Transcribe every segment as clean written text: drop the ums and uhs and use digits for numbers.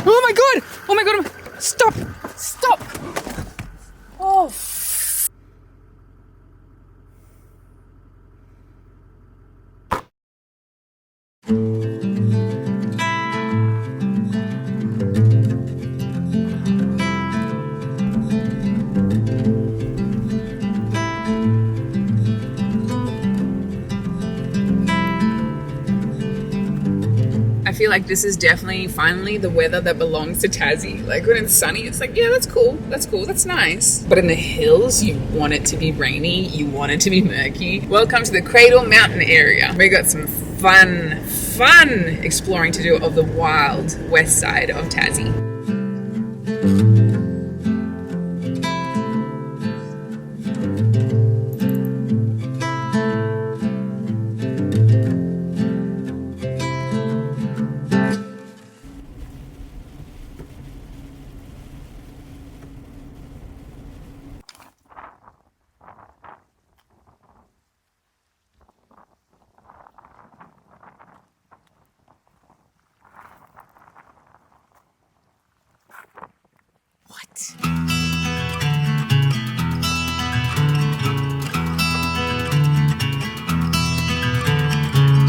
Oh my god! Oh my god! Stop! Stop! Oh. I feel like this is definitely finally the weather that belongs to Tassie. Like when it's sunny, it's like, yeah, that's cool, that's nice. But in the hills, you want it to be rainy, you want it to be murky. Welcome to the Cradle Mountain area. We got some fun exploring to do of the wild west side of Tassie.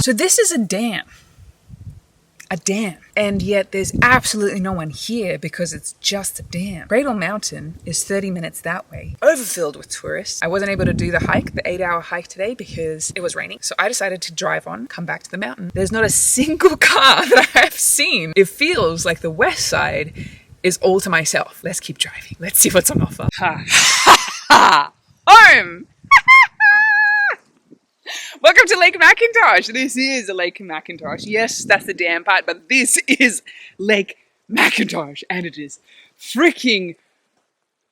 So this is a dam, and yet there's absolutely no one here because it's just a dam. Cradle Mountain is 30 minutes that way, overfilled with tourists. I wasn't able to do the hike, the 8-hour hike today because it was raining. So I decided to drive on, come back to the mountain. There's not a single car that I have seen. It feels like the west side is all to myself. Let's keep driving. Let's see what's on offer. Home! Welcome to Lake Macintosh. This is Lake Macintosh. Yes, that's the dam part, but this is Lake Macintosh, and it is freaking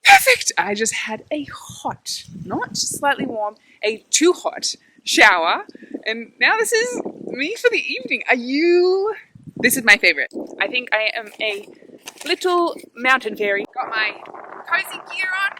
perfect. I just had a hot, not slightly warm, a too hot shower, and now this is me for the evening. This is my favorite. I think I am a little mountain fairy. Got my cozy gear on.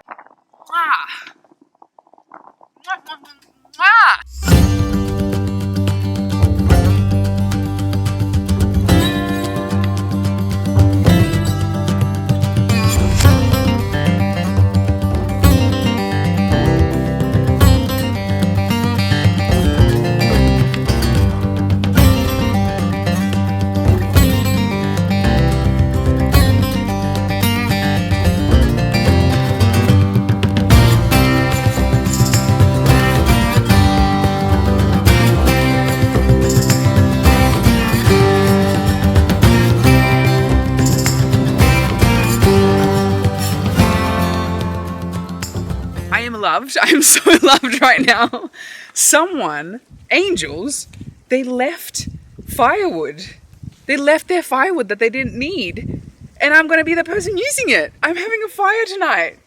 Loved. I'm so loved right now. Angels, they left firewood. They left their firewood that they didn't need. And I'm going to be the person using it. I'm having a fire tonight.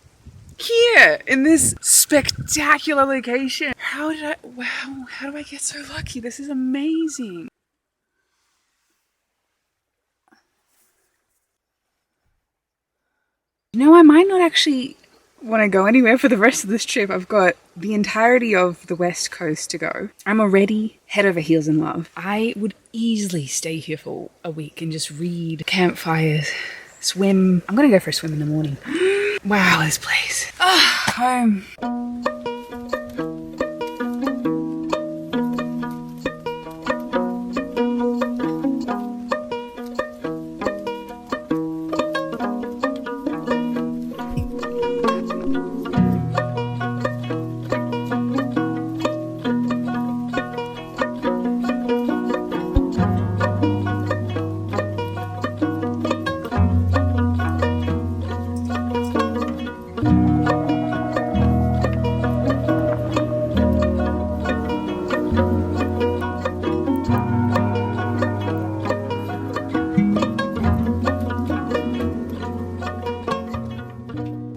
Here, in this spectacular location. How do I get so lucky? This is amazing. You know, I might not actually want to go anywhere for the rest of this trip. I've got the entirety of the west coast to go. I'm already head over heels in love. I would easily stay here for a week and just read campfires, swim. I'm gonna go for a swim in the morning. Wow, this place. Home.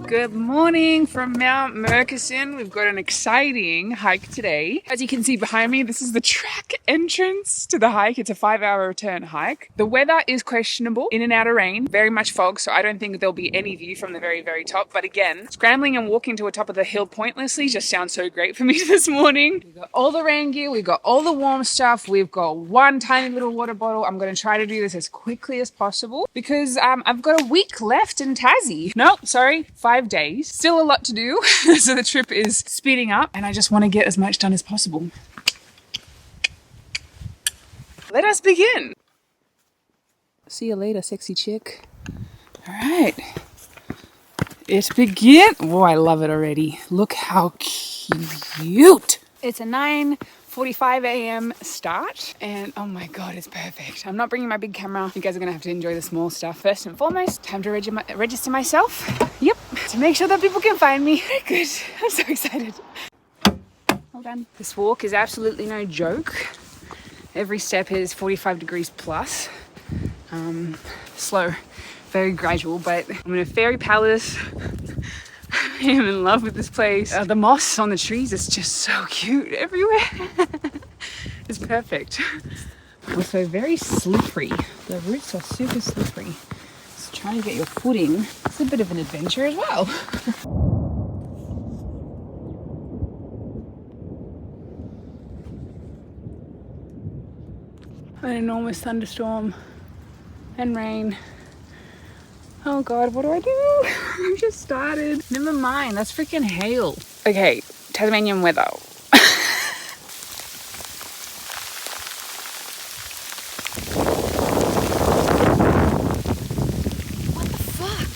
Good morning from Mount Murchison. We've got an exciting hike today. As you can see behind me, this is the track entrance to the hike. It's a 5-hour return hike. The weather is questionable, in and out of rain, very much fog, so I don't think there'll be any view from the very, very top. But again, scrambling and walking to the top of the hill pointlessly just sounds so great for me this morning. We've got all the rain gear, we've got all the warm stuff, we've got one tiny little water bottle. I'm going to try to do this as quickly as possible because I've got a week left in Tassie. No, sorry, 5 days. Still a lot to do. So the trip is speeding up and I just want to get as much done as possible. Let us begin. See you later, sexy chick. All right. Let's begin. Oh, I love it already. Look how cute. It's a 9:45 a.m. start and oh my god, it's perfect. I'm not bringing my big camera. You guys are gonna have to enjoy the small stuff. First and foremost, time to register myself. Yep, to make sure that people can find me. Good, I'm so excited. Well done. This walk is absolutely no joke. Every step is 45 degrees plus. Slow, very gradual, but I'm in a fairy palace. I am in love with this place. The moss on the trees is just so cute everywhere. It's perfect. Also very slippery. The roots are super slippery. So trying to get your footing, it's a bit of an adventure as well. An enormous thunderstorm and rain. Oh god, what do I do? I just started. Never mind, that's freaking hail. Okay, Tasmanian weather. What the fuck?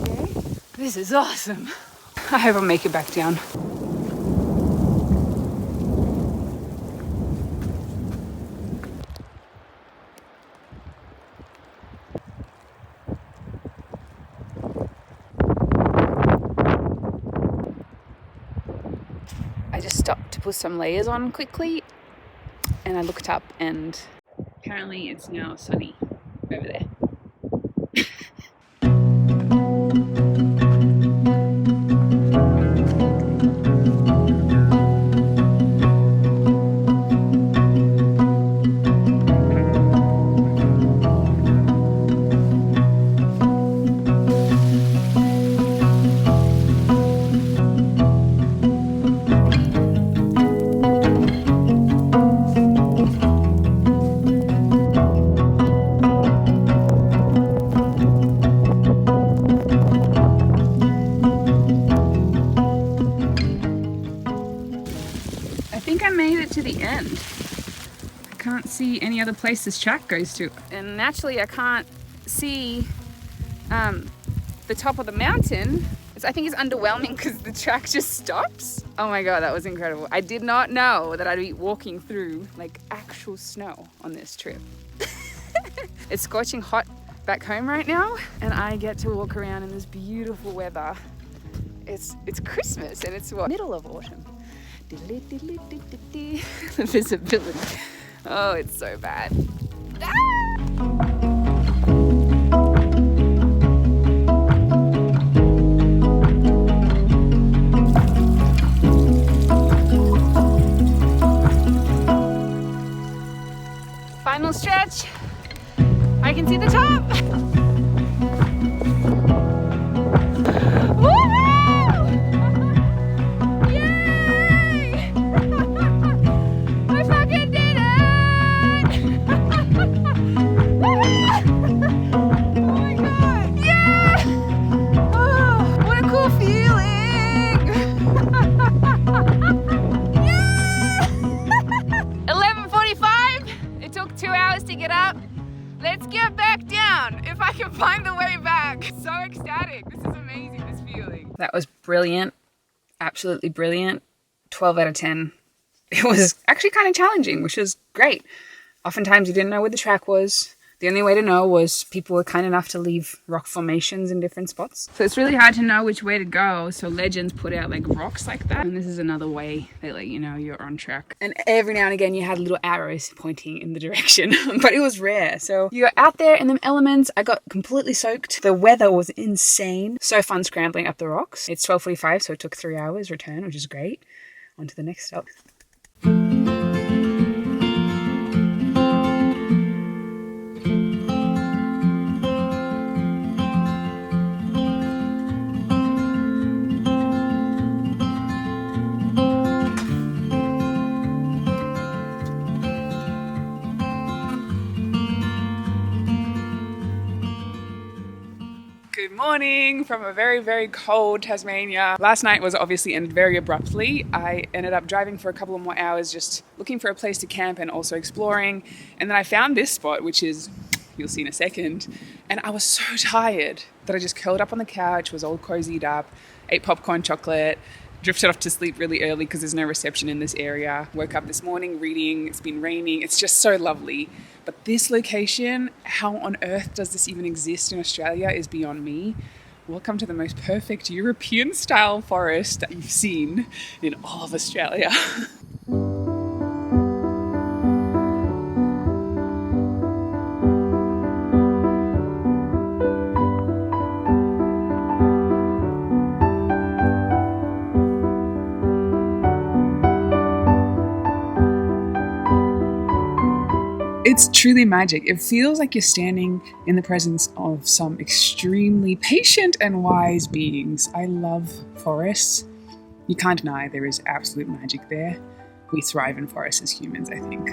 Okay, this is awesome. I hope I'll make it back down. I just stopped to put some layers on quickly and I looked up and apparently it's now sunny over there. I think I made it to the end. I can't see any other place this track goes to. And naturally I can't see the top of the mountain. I think it's underwhelming because the track just stops. Oh my god, that was incredible. I did not know that I'd be walking through like actual snow on this trip. It's scorching hot back home right now and I get to walk around in this beautiful weather. It's Christmas and it's what? Middle of autumn. The visibility. Oh, it's so bad. Ah! Final stretch. I can see the top. Let's get back down if I can find the way back. So ecstatic. This is amazing, this feeling. That was brilliant. Absolutely brilliant. 12 out of 10. It was actually kind of challenging, which was great. Oftentimes you didn't know where the track was. The only way to know was people were kind enough to leave rock formations in different spots. So it's really hard to know which way to go. So legends put out like rocks like that. And this is another way they let you know you're on track. And every now and again you had little arrows pointing in the direction, but it was rare. So you're out there in the elements. I got completely soaked. The weather was insane. So fun scrambling up the rocks. It's 12:45, so it took 3 hours return, which is great. On to the next stop. Good morning from a very, very cold Tasmania. Last night was obviously ended very abruptly. I ended up driving for a couple of more hours just looking for a place to camp and also exploring. And then I found this spot, which is, you'll see in a second. And I was so tired that I just curled up on the couch, was all cozied up, ate popcorn chocolate, drifted off to sleep really early because there's no reception in this area. Woke up this morning reading, it's been raining, it's just so lovely. But this location, how on earth does this even exist in Australia is beyond me. Welcome to the most perfect European style forest that you've seen in all of Australia. It's truly magic. It feels like you're standing in the presence of some extremely patient and wise beings. I love forests. You can't deny there is absolute magic there. We thrive in forests as humans, I think.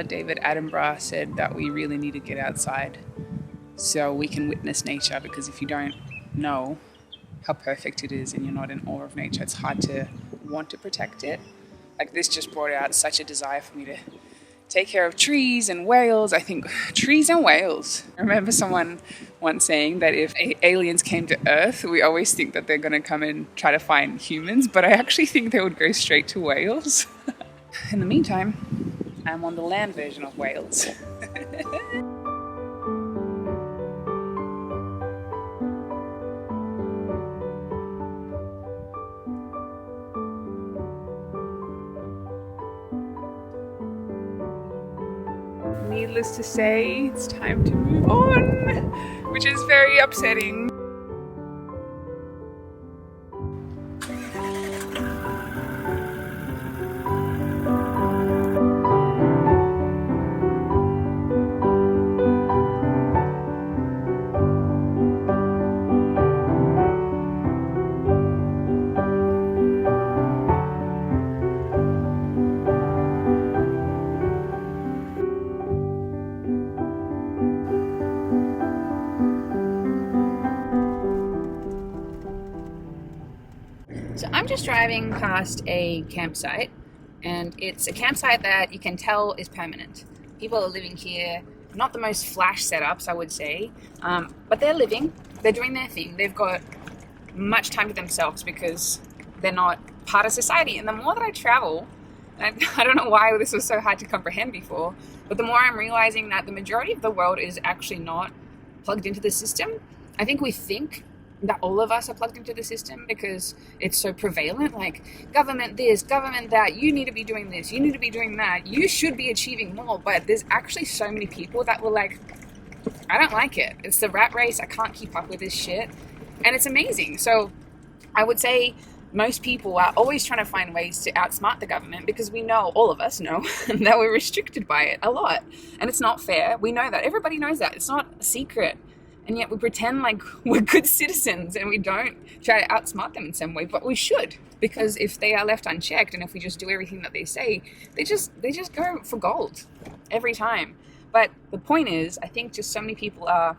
David Attenborough said that we really need to get outside so we can witness nature, because if you don't know how perfect it is and you're not in awe of nature, it's hard to want to protect it. Like, this just brought out such a desire for me to take care of trees and whales. I think trees and whales. I remember someone once saying that if aliens came to Earth, we always think that they're going to come and try to find humans, but I actually think they would go straight to whales. In the meantime, I'm on the land version of Wales. Needless to say, it's time to move on, which is very upsetting. So I'm just driving past a campsite, and it's a campsite that you can tell is permanent. People are living here, not the most flash setups, I would say, but they're living, they're doing their thing. They've got much time to themselves because they're not part of society. And the more that I travel, I don't know why this was so hard to comprehend before, but the more I'm realizing that the majority of the world is actually not plugged into the system. I think we think that all of us are plugged into the system because it's so prevalent, like government this, government that, you need to be doing this, you need to be doing that, you should be achieving more. But there's actually so many people that were like, I don't like it. It's the rat race. I can't keep up with this shit. And it's amazing. So I would say most people are always trying to find ways to outsmart the government because we know, all of us know, that we're restricted by it a lot. And it's not fair. We know that. Everybody knows that. It's not a secret. And yet we pretend like we're good citizens and we don't try to outsmart them in some way, but we should, because if they are left unchecked and if we just do everything that they say, they just go for gold every time. But the point is, I think just so many people are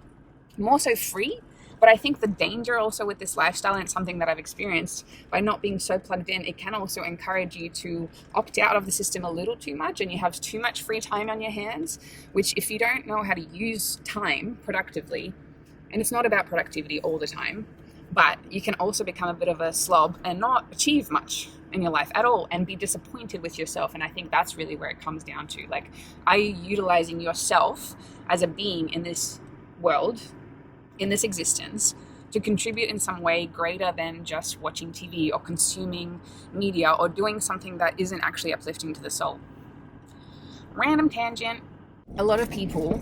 more so free. But I think the danger also with this lifestyle, and it's something that I've experienced, by not being so plugged in, it can also encourage you to opt out of the system a little too much, and you have too much free time on your hands, which if you don't know how to use time productively, and it's not about productivity all the time, but you can also become a bit of a slob and not achieve much in your life at all and be disappointed with yourself. And I think that's really where it comes down to. Like, are you utilizing yourself as a being in this world, in this existence, to contribute in some way greater than just watching TV or consuming media or doing something that isn't actually uplifting to the soul? Random tangent. A lot of people,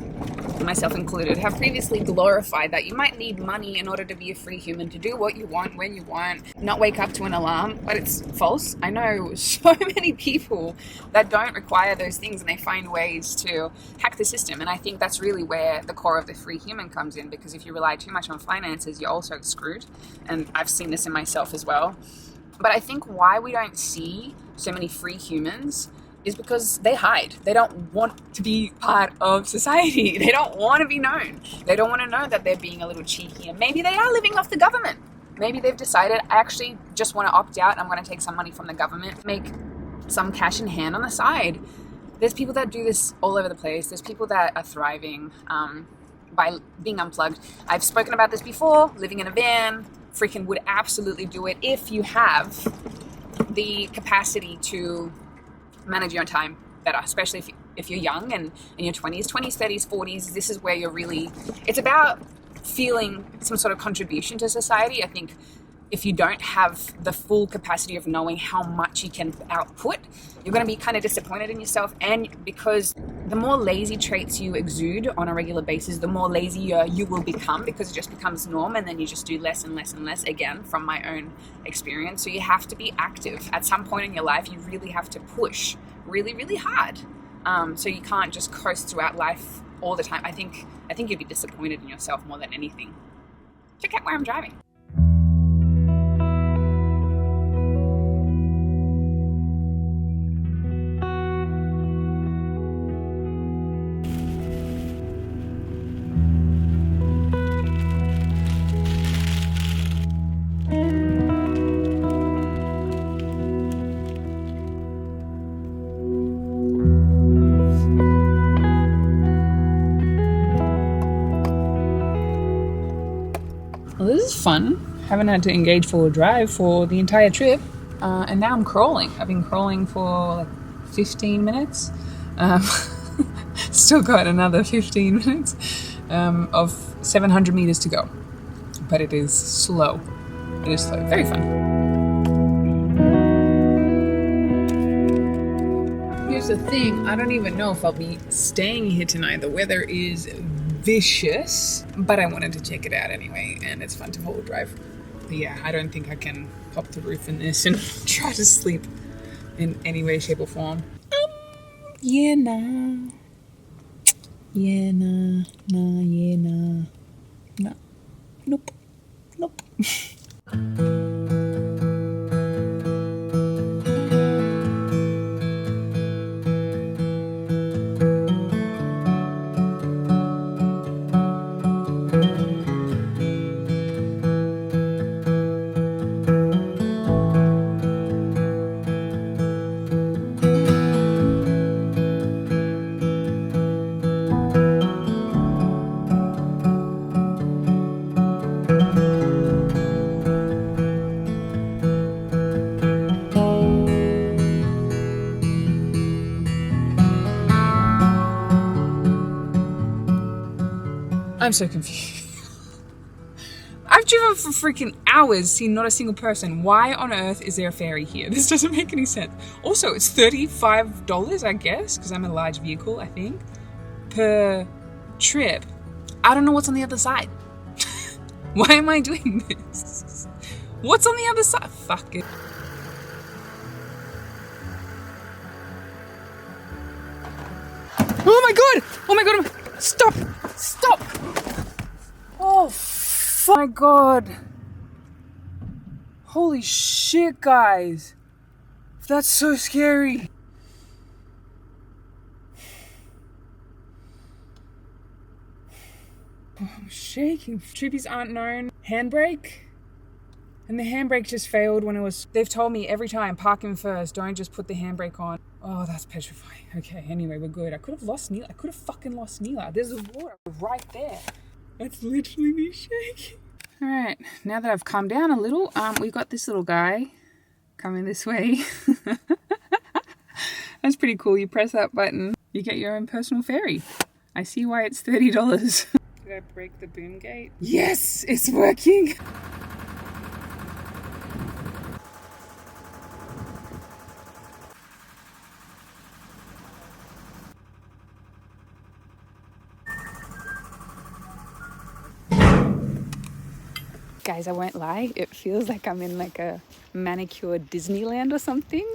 myself included, have previously glorified that you might need money in order to be a free human, to do what you want, when you want, not wake up to an alarm, but it's false. I know so many people that don't require those things and they find ways to hack the system. And I think that's really where the core of the free human comes in, because if you rely too much on finances, you're also screwed. And I've seen this in myself as well. But I think why we don't see so many free humans is because they hide. They don't want to be part of society. They don't want to be known. They don't want to know that they're being a little cheeky. And maybe they are living off the government. Maybe they've decided, I actually just want to opt out. I'm going to take some money from the government, make some cash in hand on the side. There's people that do this all over the place. There's people that are thriving by being unplugged. I've spoken about this before. Living in a van, freaking would absolutely do it if you have the capacity to manage your time better, especially if you're young and in your 20s, 30s, 40s. This is where you're really, it's about feeling some sort of contribution to society. I think if you don't have the full capacity of knowing how much you can output, you're going to be kind of disappointed in yourself. And because the more lazy traits you exude on a regular basis, the more lazier you will become, because it just becomes norm, and then you just do less and less and less, again, from my own experience. So you have to be active. At some point in your life, you really have to push really, really hard. So you can't just coast throughout life all the time. I think you'd be disappointed in yourself more than anything. Check out where I'm driving. Well, this is fun. Haven't had to engage forward drive for the entire trip. And now I'm crawling. I've been crawling for like 15 minutes. Still got another 15 minutes of 700 meters to go. But it is slow. It is slow. Very fun. Here's the thing. I don't even know if I'll be staying here tonight. The weather is vicious, but I wanted to check it out anyway, and it's fun to forward drive. But yeah, I don't think I can pop the roof in this and try to sleep in any way, shape or form. Yeah, nah. Yeah, nah. Nah, yeah, nah. Nah. Nope. Nope. I'm so confused. I've driven for freaking hours, seen not a single person. Why on earth is there a ferry here? This doesn't make any sense. Also, it's $35, I guess, because I'm a large vehicle, I think, per trip. I don't know what's on the other side. Why am I doing this? What's on the other side? Fuck it. Oh my god! Oh my god! Stop! Stop! Oh my god. Holy shit, guys. That's so scary. Oh, I'm shaking. Trippies aren't known. Handbrake? And the handbrake just failed when it was... They've told me every time, park him first. Don't just put the handbrake on. Oh, that's petrifying. Okay, anyway, we're good. I could have lost NEILA. I could have fucking lost NEILA. There's a water right there. That's literally me shaking. All right, now that I've calmed down a little, we've got this little guy coming this way. That's pretty cool. You press that button, you get your own personal ferry. I see why it's $30. Did I break the boom gate? Yes, it's working. Guys, I won't lie, it feels like I'm in like a manicured Disneyland or something,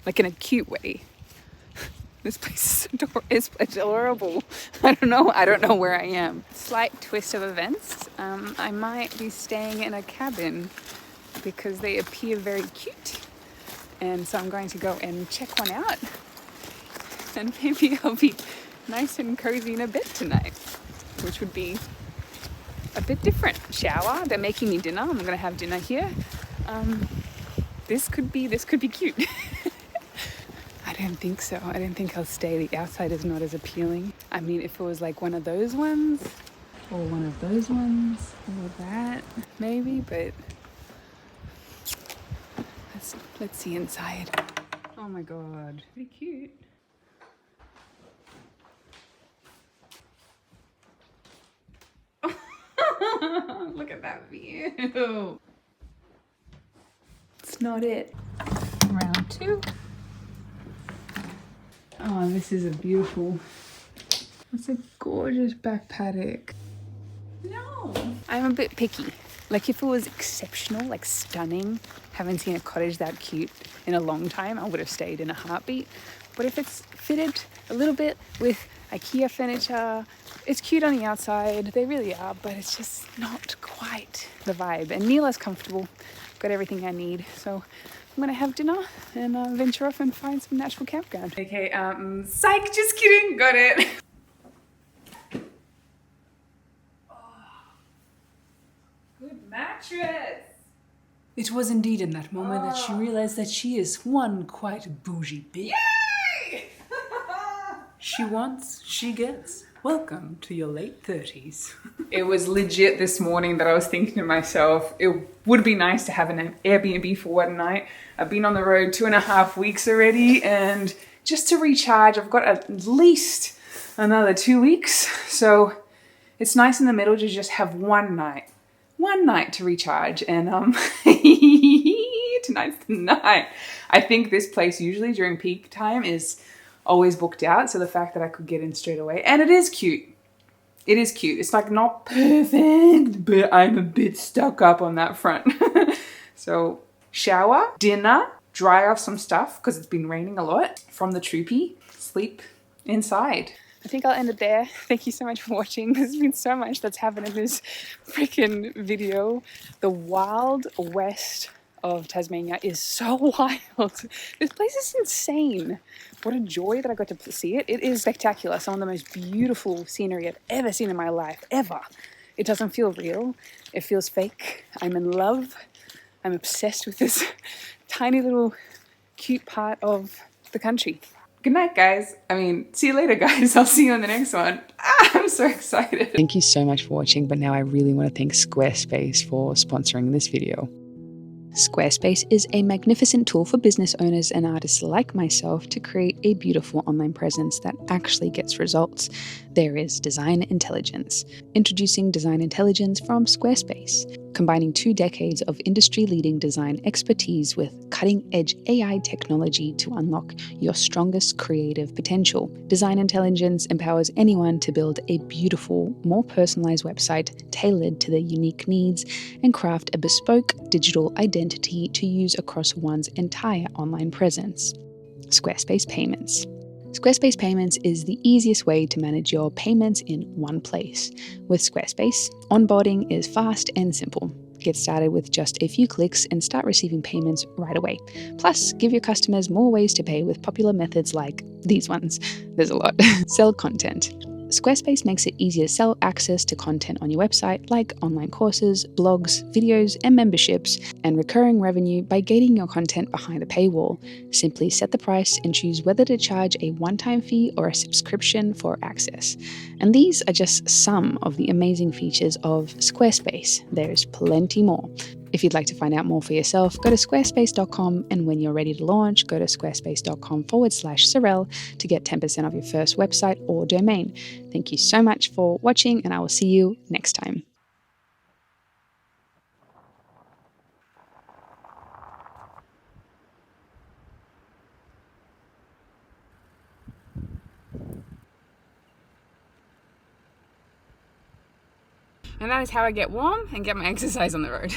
like in a cute way. This place is adorable. I don't know where I am. Slight twist of events. I might be staying in a cabin because they appear very cute. And so I'm going to go and check one out. And maybe I'll be nice and cozy in a bed tonight, which would be a bit different. Shower, they're making me dinner. I'm gonna have dinner here. This could be cute. I don't think so. I don't think I'll stay. The outside is not as appealing. I mean, if it was like one of those ones, or one of those ones, or that, maybe, but let's see inside. Oh my god, pretty cute. Look at that view. It's not it. Round two. Oh, this is a beautiful, it's a gorgeous back paddock. No. I'm a bit picky. Like if it was exceptional, like stunning, haven't seen a cottage that cute in a long time, I would have stayed in a heartbeat. But if it's fitted a little bit with IKEA furniture, it's cute on the outside, they really are, but it's just not quite the vibe. And NEILA's comfortable, got everything I need. So I'm gonna have dinner and venture off and find some natural campground. Okay, psych, just kidding, got it. Oh, good mattress. It was indeed in that moment that she realized that she is one quite bougie bitch. Yay! She wants, she gets. Welcome to your late 30s. It was legit this morning that I was thinking to myself, it would be nice to have an Airbnb for one night. I've been on the road 2.5 weeks already, and just to recharge, I've got at least another 2 weeks. So it's nice in the middle to just have one night to recharge. And tonight's the night. I think this place usually during peak time is always booked out, so the fact that I could get in straight away, and it is cute. It is cute. It's like not perfect, but I'm a bit stuck up on that front. So shower, dinner, dry off some stuff because it's been raining a lot from the troopy, sleep inside. I think I'll end it there. Thank you so much for watching. There's been so much that's happened in this freaking video. The Wild West of Tasmania is so wild. This place is insane. What a joy that I got to see it. It is spectacular. Some of the most beautiful scenery I've ever seen in my life, ever. It doesn't feel real. It feels fake. I'm in love. I'm obsessed with this tiny little cute part of the country. Good night, guys. I mean, see you later, guys. I'll see you on the next one. I'm so excited. Thank you so much for watching, but now I really want to thank Squarespace for sponsoring this video. Squarespace is a magnificent tool for business owners and artists like myself to create a beautiful online presence that actually gets results. There is Design Intelligence. Introducing Design Intelligence from Squarespace, combining 2 decades of industry-leading design expertise with cutting-edge AI technology to unlock your strongest creative potential. Design Intelligence empowers anyone to build a beautiful, more personalized website tailored to their unique needs and craft a bespoke digital identity to use across one's entire online presence. Squarespace Payments. Squarespace Payments is the easiest way to manage your payments in one place. With Squarespace, onboarding is fast and simple. Get started with just a few clicks and start receiving payments right away. Plus, give your customers more ways to pay with popular methods like these ones. There's a lot. Sell content. Squarespace makes it easier to sell access to content on your website like online courses, blogs, videos, and memberships, and recurring revenue by gating your content behind a paywall. Simply set the price and choose whether to charge a one-time fee or a subscription for access. And these are just some of the amazing features of Squarespace. There's plenty more. If you'd like to find out more for yourself, go to squarespace.com, and when you're ready to launch, go to squarespace.com/Sorelle to get 10% off your first website or domain. Thank you so much for watching, and I will see you next time. And that is how I get warm and get my exercise on the road.